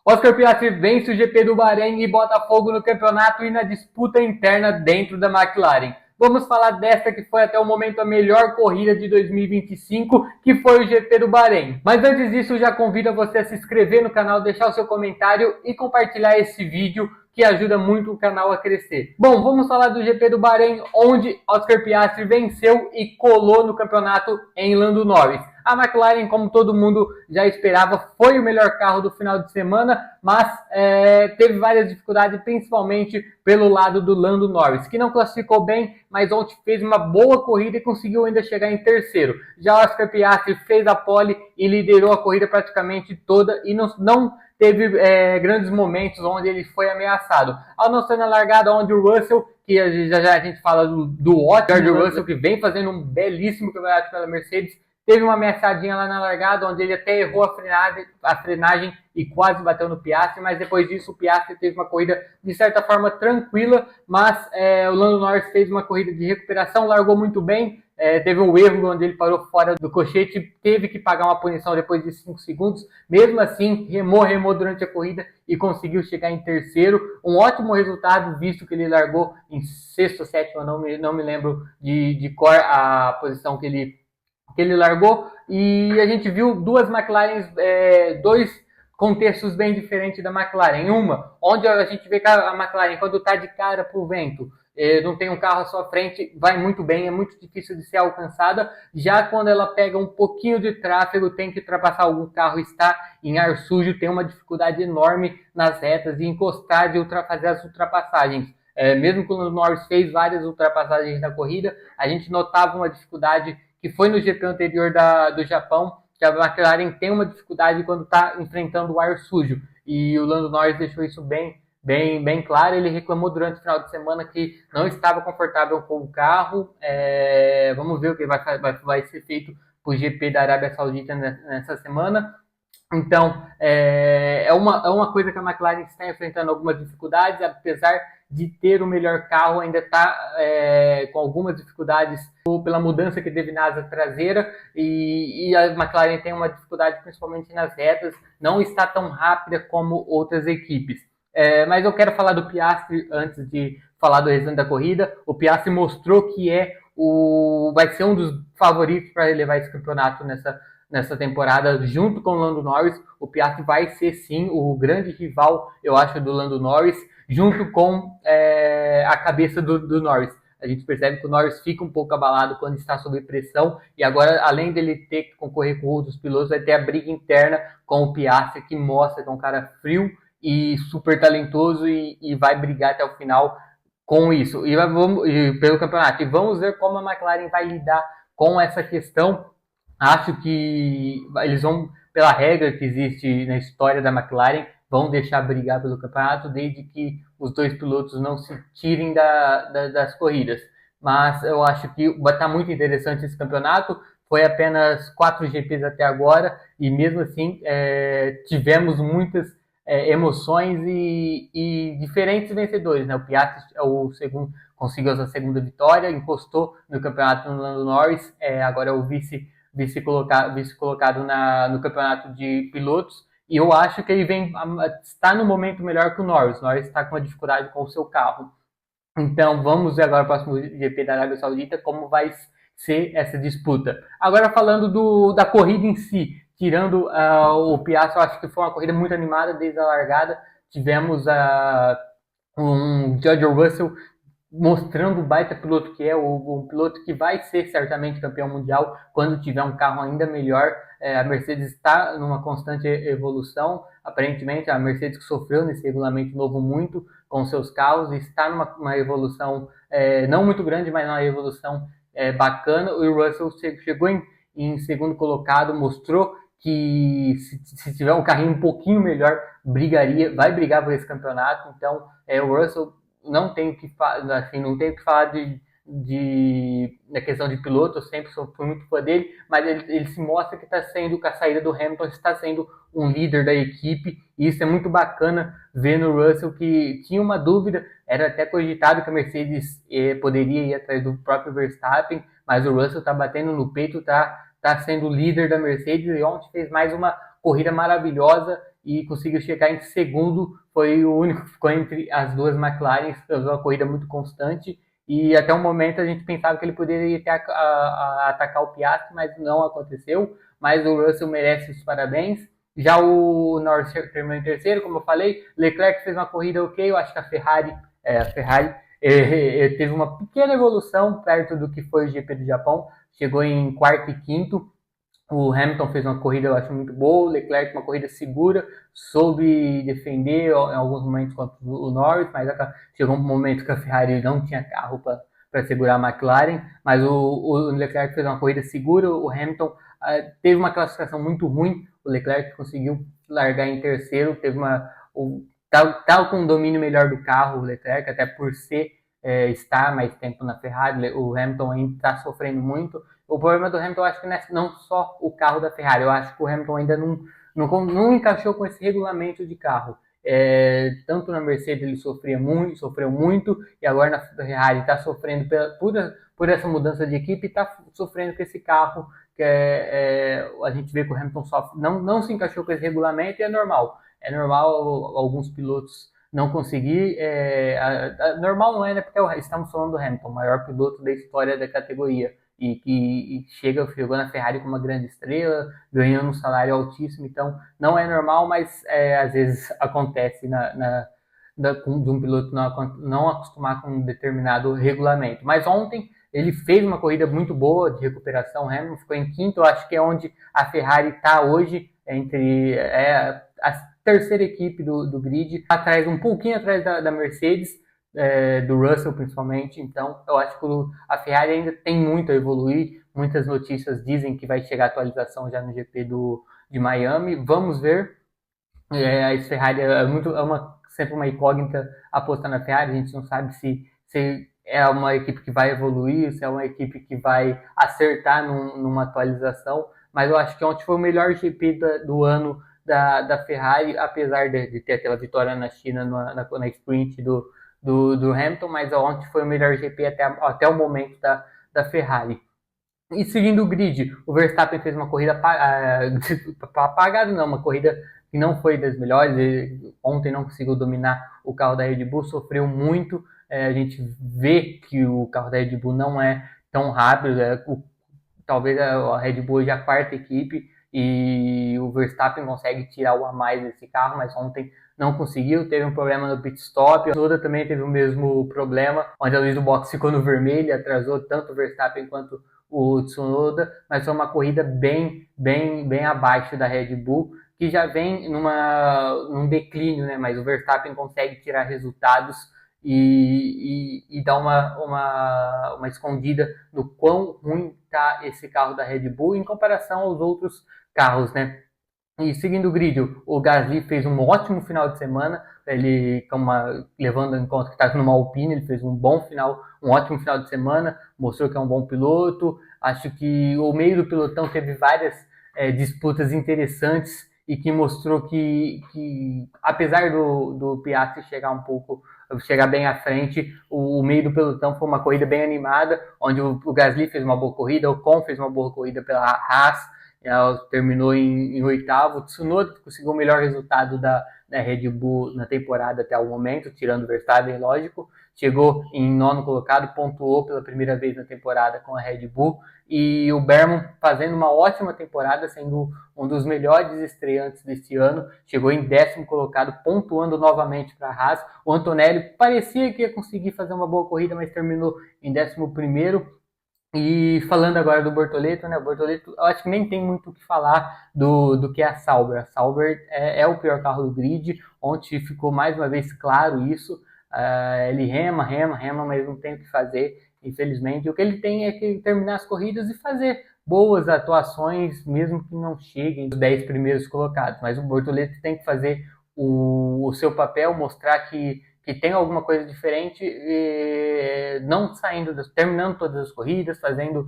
Oscar Piastri vence o GP do Bahrein e bota fogo no campeonato e na disputa interna dentro da McLaren. Vamos falar desta que foi até o momento a melhor corrida de 2025, que foi o GP do Bahrein. Mas antes disso, já convido você a se inscrever no canal, deixar o seu comentário e compartilhar esse vídeo, que ajuda muito o canal a crescer. Bom, vamos falar do GP do Bahrein, onde Oscar Piastri venceu e colou no campeonato em Lando Norris. A McLaren, como todo mundo já esperava, foi o melhor carro do final de semana, mas teve várias dificuldades, principalmente pelo lado do Lando Norris, que não classificou bem, mas ontem fez uma boa corrida e conseguiu ainda chegar em terceiro. Já Oscar Piastri fez a pole e liderou a corrida praticamente toda e não teve grandes momentos onde ele foi ameaçado. Ao não ser na largada, onde o Russell, que já a gente fala do George Russell, que vem fazendo um belíssimo campeonato pela Mercedes, teve uma ameaçadinha lá na largada, onde ele até errou a frenagem e quase bateu no Piastri, mas depois disso o Piastri teve uma corrida de certa forma tranquila, mas o Lando Norris fez uma corrida de recuperação, largou muito bem, teve um erro onde ele parou fora do cochete, teve que pagar uma punição depois de 5 segundos, mesmo assim remou durante a corrida e conseguiu chegar em terceiro, um ótimo resultado, visto que ele largou em sexto, sétimo, não me lembro de cor a posição que ele largou, e a gente viu duas McLarens, dois contextos bem diferentes da McLaren. Uma, onde a gente vê que a McLaren, quando está de cara para o vento, não tem um carro à sua frente, vai muito bem, é muito difícil de ser alcançada. Já quando ela pega um pouquinho de tráfego, tem que ultrapassar algum carro, está em ar sujo, tem uma dificuldade enorme nas retas de encostar, de fazer as ultrapassagens. Mesmo quando o Norris fez várias ultrapassagens na corrida, a gente notava uma dificuldade que foi no GP anterior do Japão, que a McLaren tem uma dificuldade quando está enfrentando o ar sujo. E o Lando Norris deixou isso bem claro. Ele reclamou durante o final de semana que não estava confortável com o carro. Vamos ver o que vai ser feito para o GP da Arábia Saudita nessa semana. Então, é uma coisa que a McLaren está enfrentando algumas dificuldades, apesar de ter o melhor carro, ainda está com algumas dificuldades pela mudança que teve na asa traseira, e a McLaren tem uma dificuldade principalmente nas retas, não está tão rápida como outras equipes. Mas eu quero falar do Piastri antes de falar do restante da corrida. O Piastri mostrou que vai ser um dos favoritos para levar esse campeonato nessa temporada, junto com o Lando Norris. O Piastri vai ser sim o grande rival, eu acho, do Lando Norris, junto com a cabeça do Norris. A gente percebe que o Norris fica um pouco abalado quando está sob pressão, e agora, além dele ter que concorrer com outros pilotos, vai ter a briga interna com o Piastri, que mostra que é um cara frio e super talentoso e vai brigar até o final com isso, e pelo campeonato. E vamos ver como a McLaren vai lidar com essa questão. Acho que eles vão, pela regra que existe na história da McLaren, vão deixar brigar pelo campeonato, desde que os dois pilotos não se tirem das corridas. Mas eu acho que vai estar muito interessante esse campeonato. Foi apenas 4 GPs até agora, e mesmo assim tivemos muitas emoções e diferentes vencedores, né? O Piastri é o segundo, conseguiu a segunda vitória, encostou no campeonato no Lando Norris, agora é o vice-colocado no campeonato de pilotos, e eu acho que ele está no momento melhor que o Norris. O Norris está com uma dificuldade com o seu carro. Então vamos ver agora o próximo GP da Arábia Saudita, como vai ser essa disputa. Agora falando da corrida em si, tirando o Piastri, eu acho que foi uma corrida muito animada desde a largada. Tivemos um George Russell mostrando o baita piloto que é, um piloto que vai ser certamente campeão mundial quando tiver um carro ainda melhor. A Mercedes está numa constante evolução, aparentemente a Mercedes, que sofreu nesse regulamento novo muito com seus carros, está numa evolução não muito grande, mas uma evolução bacana. O Russell chegou em segundo colocado, mostrou que se tiver um carrinho um pouquinho melhor, vai brigar por esse campeonato. Então o Russell, não tenho que falar na questão de piloto, eu sempre fui muito fã dele, mas ele se mostra que está sendo, com a saída do Hamilton, está sendo um líder da equipe, e isso é muito bacana ver no Russell, que tinha uma dúvida, era até cogitado que a Mercedes poderia ir atrás do próprio Verstappen, mas o Russell está batendo no peito, está sendo líder da Mercedes, e ontem fez mais uma corrida maravilhosa, e conseguiu chegar em segundo, foi o único que ficou entre as duas McLaren, fez uma corrida muito constante, e até o momento a gente pensava que ele poderia ter atacar o Piastri, mas não aconteceu, mas o Russell merece os parabéns. Já o Norris terminou em terceiro, como eu falei, Leclerc fez uma corrida ok, eu acho que a Ferrari teve uma pequena evolução perto do que foi o GP do Japão, chegou em quarto e quinto. O Hamilton fez uma corrida, eu acho, muito boa. O Leclerc, uma corrida segura, soube defender em alguns momentos contra o Norris, mas chegou um momento que a Ferrari não tinha carro para segurar a McLaren. Mas o Leclerc fez uma corrida segura. O Hamilton teve uma classificação muito ruim. O Leclerc conseguiu largar em terceiro, teve tá com um domínio melhor do carro, o Leclerc, até por estar mais tempo na Ferrari. O Hamilton ainda está sofrendo muito. O problema do Hamilton, eu acho que não só o carro da Ferrari, eu acho que o Hamilton ainda não encaixou com esse regulamento de carro. Tanto na Mercedes ele sofreu muito, e agora na Ferrari está sofrendo por essa mudança de equipe, está sofrendo com esse carro, que a gente vê que o Hamilton sofre, não se encaixou com esse regulamento, e é normal. É normal alguns pilotos não conseguir. Normal não é, né? Porque estamos falando do Hamilton, o maior piloto da história da categoria, e que chegou na Ferrari com uma grande estrela, ganhando um salário altíssimo, então não é normal, mas às vezes acontece de um piloto não acostumar com um determinado regulamento. Mas ontem ele fez uma corrida muito boa de recuperação, o Hamilton ficou em quinto, eu acho que é onde a Ferrari está hoje, entre a terceira equipe do grid, um pouquinho atrás da Mercedes, do Russell principalmente. Então eu acho que a Ferrari ainda tem muito a evoluir. Muitas notícias dizem que vai chegar atualização já no GP de Miami. Vamos ver. A Ferrari sempre uma incógnita apostar na Ferrari. A gente não sabe se é uma equipe que vai evoluir, se é uma equipe que vai acertar numa atualização. Mas eu acho que ontem foi o melhor GP do ano da Ferrari, apesar de ter aquela vitória na China na sprint do Hamilton, mas ontem foi o melhor GP até o momento da Ferrari. E seguindo o grid, o Verstappen fez uma corrida apagada, não, uma corrida que não foi das melhores. Ele, ontem não conseguiu dominar o carro da Red Bull, sofreu muito. A gente vê que o carro da Red Bull não é tão rápido. Talvez a Red Bull seja a quarta equipe e o Verstappen consegue tirar o a mais desse carro, mas ontem não conseguiu, teve um problema no pit stop. A Tsunoda também teve o mesmo problema, onde a luz do box ficou no vermelho, atrasou tanto o Verstappen quanto o Tsunoda, mas foi uma corrida bem abaixo da Red Bull, que já vem num declínio, né? Mas o Verstappen consegue tirar resultados e dar uma escondida no quão ruim está esse carro da Red Bull em comparação aos outros carros, né? E seguindo o grid, o Gasly fez um ótimo final de semana. Ele, levando em conta que está numa Alpine, ele fez um ótimo final de semana, mostrou que é um bom piloto. Acho que o meio do pelotão teve várias disputas interessantes e que mostrou que apesar do Piastri chegar bem à frente, o meio do pelotão foi uma corrida bem animada, onde o Gasly fez uma boa corrida, o Ocon fez uma boa corrida pela Haas, ela terminou em oitavo. O Tsunoda conseguiu o melhor resultado da Red Bull na temporada até o momento, tirando o Verstappen, lógico. Chegou em nono colocado, pontuou pela primeira vez na temporada com a Red Bull. E o Berman fazendo uma ótima temporada, sendo um dos melhores estreantes deste ano. Chegou em décimo colocado, pontuando novamente para a Haas. O Antonelli parecia que ia conseguir fazer uma boa corrida, mas terminou em 11º. E falando agora do Bortoleto, né? O Bortoleto, eu acho que nem tem muito o que falar do que é a Sauber. A Sauber é o pior carro do grid. Ontem ficou mais uma vez claro isso. Ele rema, mas não tem o que fazer, infelizmente. O que ele tem é que terminar as corridas e fazer boas atuações, mesmo que não cheguem os 10 primeiros colocados. Mas o Bortoleto tem que fazer o seu papel, mostrar que tem alguma coisa diferente, não terminando todas as corridas, fazendo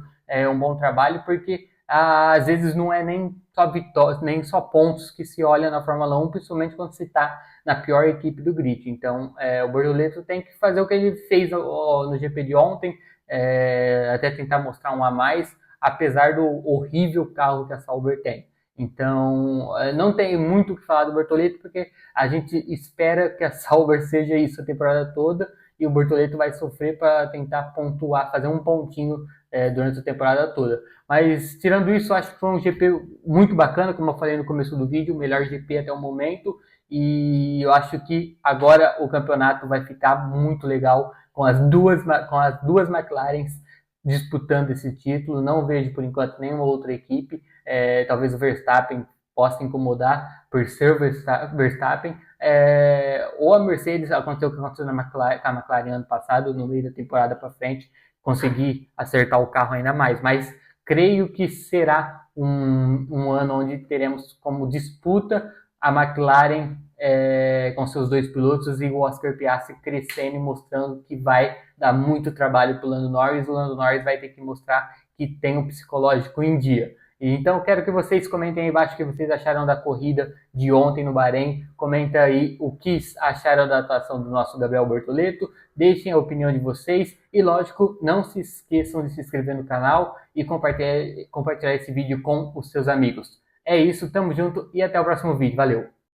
um bom trabalho, porque às vezes não é nem só vitórias, nem só pontos que se olha na Fórmula 1, principalmente quando se está na pior equipe do grid. Então o Bortoleto tem que fazer o que ele fez no GP de ontem, até tentar mostrar um a mais, apesar do horrível carro que a Sauber tem. Então, não tem muito o que falar do Bortoleto, porque a gente espera que a Sauber seja isso a temporada toda, e o Bortoleto vai sofrer para tentar pontuar, fazer um pontinho durante a temporada toda. Mas, tirando isso, acho que foi um GP muito bacana, como eu falei no começo do vídeo, o melhor GP até o momento, e eu acho que agora o campeonato vai ficar muito legal com as duas McLarens disputando esse título. Não vejo, por enquanto, nenhuma outra equipe. Talvez o Verstappen possa incomodar por ser o Verstappen. Ou a Mercedes, aconteceu o que aconteceu com a McLaren ano passado, no meio da temporada para frente, conseguir acertar o carro ainda mais. Mas creio que será um ano onde teremos como disputa a McLaren com seus dois pilotos e o Oscar Piastri crescendo e mostrando que vai dar muito trabalho para o Lando Norris. O Lando Norris vai ter que mostrar que tem o psicológico em dia. Então, quero que vocês comentem aí embaixo o que vocês acharam da corrida de ontem no Bahrein. Comenta aí o que acharam da atuação do nosso Gabriel Bortoleto. Deixem a opinião de vocês. E, lógico, não se esqueçam de se inscrever no canal e compartilhar esse vídeo com os seus amigos. É isso, tamo junto e até o próximo vídeo. Valeu!